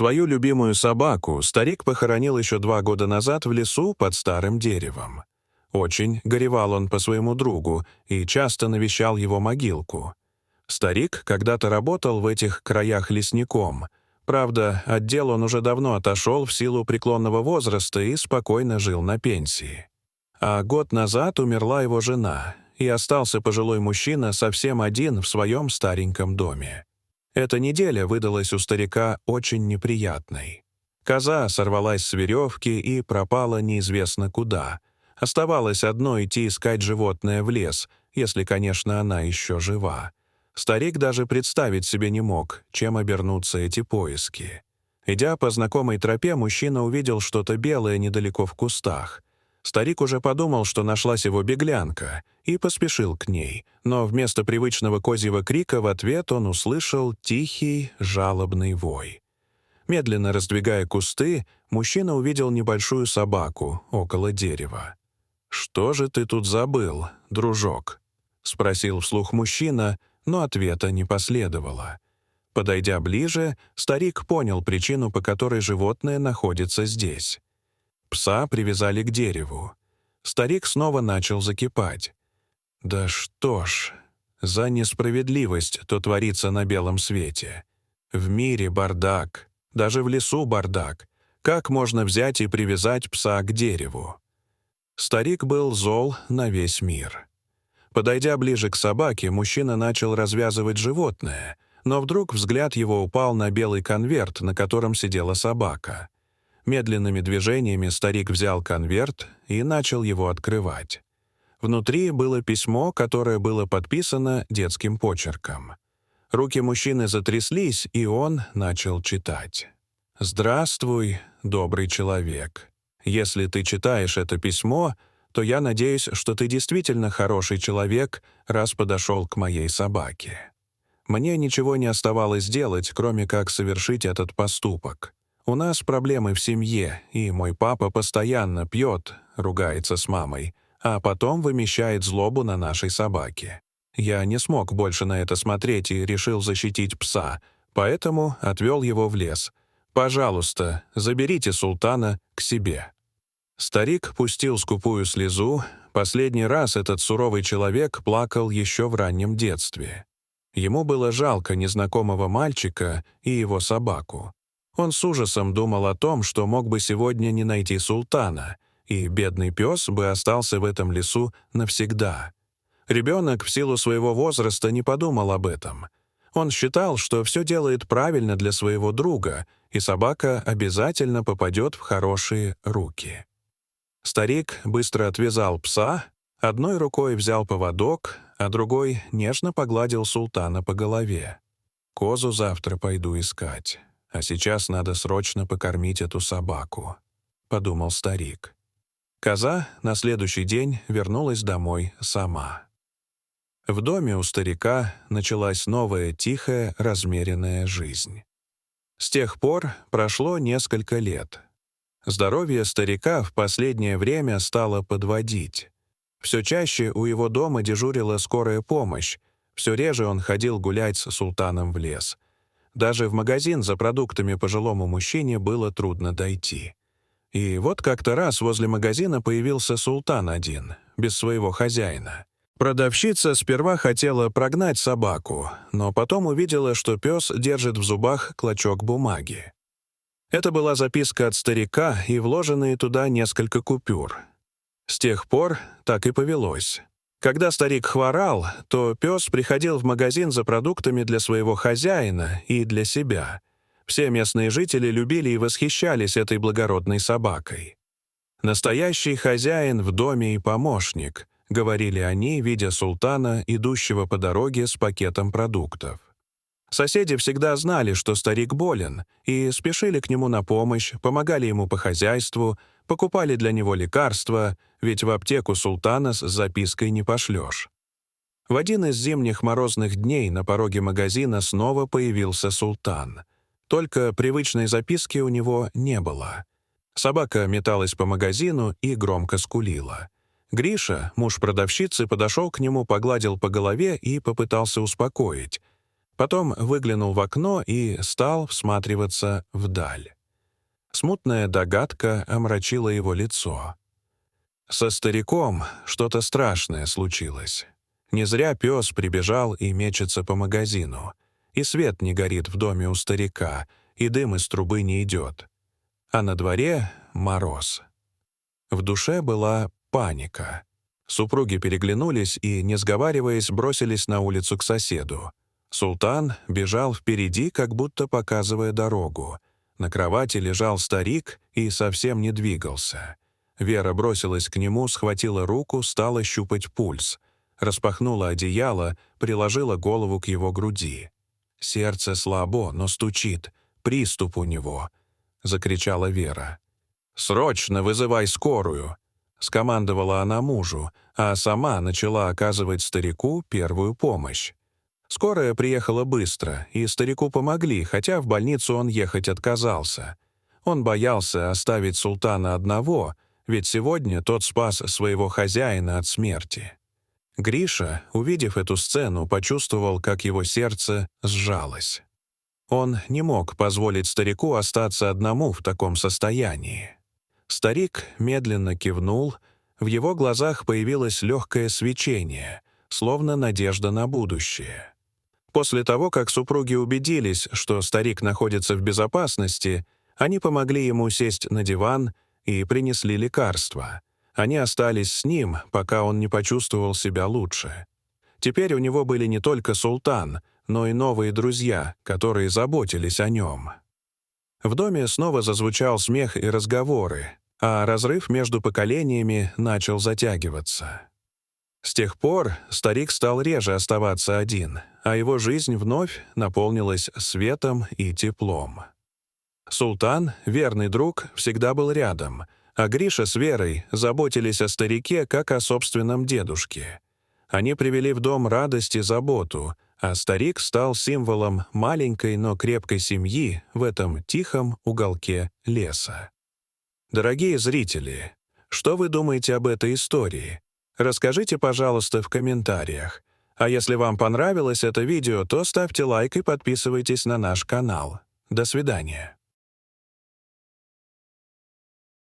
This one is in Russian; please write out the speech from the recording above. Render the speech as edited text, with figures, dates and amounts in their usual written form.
Свою любимую собаку старик похоронил еще 2 года назад в лесу под старым деревом. Очень горевал он по своему другу и часто навещал его могилку. Старик когда-то работал в этих краях лесником. Правда, от дел он уже давно отошел в силу преклонного возраста и спокойно жил на пенсии. А год назад умерла его жена, и остался пожилой мужчина совсем один в своем стареньком доме. Эта неделя выдалась у старика очень неприятной. Коза сорвалась с веревки и пропала неизвестно куда. Оставалось одно идти искать животное в лес, если, конечно, она еще жива. Старик даже представить себе не мог, чем обернутся эти поиски. Идя по знакомой тропе, мужчина увидел что-то белое недалеко в кустах. Старик уже подумал, что нашлась его беглянка, и поспешил к ней, но вместо привычного козьего крика в ответ он услышал тихий, жалобный вой. Медленно раздвигая кусты, мужчина увидел небольшую собаку около дерева. «Что же ты тут забыл, дружок?» — спросил вслух мужчина, но ответа не последовало. Подойдя ближе, старик понял причину, по которой животное находится здесь. Пса привязали к дереву. Старик снова начал закипать. «Да что ж, за несправедливость то творится на белом свете. В мире бардак, даже в лесу бардак. Как можно взять и привязать пса к дереву?» Старик был зол на весь мир. Подойдя ближе к собаке, мужчина начал развязывать животное, но вдруг взгляд его упал на белый конверт, на котором сидела собака. Медленными движениями старик взял конверт и начал его открывать. Внутри было письмо, которое было подписано детским почерком. Руки мужчины затряслись, и он начал читать. «Здравствуй, добрый человек. Если ты читаешь это письмо, то я надеюсь, что ты действительно хороший человек, раз подошел к моей собаке. Мне ничего не оставалось делать, кроме как совершить этот поступок. У нас проблемы в семье, и мой папа постоянно пьет, ругается с мамой, а потом вымещает злобу на нашей собаке. Я не смог больше на это смотреть и решил защитить пса, поэтому отвел его в лес. Пожалуйста, заберите султана к себе». Старик пустил скупую слезу. Последний раз этот суровый человек плакал еще в раннем детстве. Ему было жалко незнакомого мальчика и его собаку. Он с ужасом думал о том, что мог бы сегодня не найти султана, и бедный пес бы остался в этом лесу навсегда. Ребенок в силу своего возраста не подумал об этом. Он считал, что все делает правильно для своего друга, и собака обязательно попадет в хорошие руки. Старик быстро отвязал пса, одной рукой взял поводок, а другой нежно погладил султана по голове. «Козу завтра пойду искать, а сейчас надо срочно покормить эту собаку», — подумал старик. Коза на следующий день вернулась домой сама. В доме у старика началась новая тихая, размеренная жизнь. С тех пор прошло несколько лет. Здоровье старика в последнее время стало подводить. Все чаще у его дома дежурила скорая помощь, все реже он ходил гулять с султаном в лес. Даже в магазин за продуктами пожилому мужчине было трудно дойти. И вот как-то раз возле магазина появился султан один, без своего хозяина. Продавщица сперва хотела прогнать собаку, но потом увидела, что пес держит в зубах клочок бумаги. Это была записка от старика и вложенные туда несколько купюр. С тех пор так и повелось. Когда старик хворал, то пес приходил в магазин за продуктами для своего хозяина и для себя. Все местные жители любили и восхищались этой благородной собакой. «Настоящий хозяин в доме и помощник», — говорили они, видя султана, идущего по дороге с пакетом продуктов. Соседи всегда знали, что старик болен, и спешили к нему на помощь, помогали ему по хозяйству, покупали для него лекарства, ведь в аптеку султана с запиской не пошлешь. В один из зимних морозных дней на пороге магазина снова появился султан. Только привычной записки у него не было. Собака металась по магазину и громко скулила. Гриша, муж продавщицы, подошел к нему, погладил по голове и попытался успокоить. Потом выглянул в окно и стал всматриваться вдаль. Смутная догадка омрачила его лицо. Со стариком что-то страшное случилось. Не зря пес прибежал и мечется по магазину. И свет не горит в доме у старика, и дым из трубы не идет. А на дворе мороз. В душе была паника. Супруги переглянулись и, не сговариваясь, бросились на улицу к соседу. Султан бежал впереди, как будто показывая дорогу. На кровати лежал старик и совсем не двигался. Вера бросилась к нему, схватила руку, стала щупать пульс. Распахнула одеяло, приложила голову к его груди. «Сердце слабо, но стучит. Приступ у него», — закричала Вера. «Срочно вызывай скорую», — скомандовала она мужу, а сама начала оказывать старику первую помощь. Скорая приехала быстро, и старику помогли, хотя в больницу он ехать отказался. Он боялся оставить султана одного, ведь сегодня тот спас своего хозяина от смерти. Гриша, увидев эту сцену, почувствовал, как его сердце сжалось. Он не мог позволить старику остаться одному в таком состоянии. Старик медленно кивнул, в его глазах появилось легкое свечение, словно надежда на будущее. После того, как супруги убедились, что старик находится в безопасности, они помогли ему сесть на диван и принесли лекарства. Они остались с ним, пока он не почувствовал себя лучше. Теперь у него были не только султан, но и новые друзья, которые заботились о нем. В доме снова зазвучал смех и разговоры, а разрыв между поколениями начал затягиваться. С тех пор старик стал реже оставаться один, а его жизнь вновь наполнилась светом и теплом. Султан, верный друг, всегда был рядом, а Гриша с Верой заботились о старике, как о собственном дедушке. Они привели в дом радость и заботу, а старик стал символом маленькой, но крепкой семьи в этом тихом уголке леса. Дорогие зрители, что вы думаете об этой истории? Расскажите, пожалуйста, в комментариях. А если вам понравилось это видео, то ставьте лайк и подписывайтесь на наш канал. До свидания.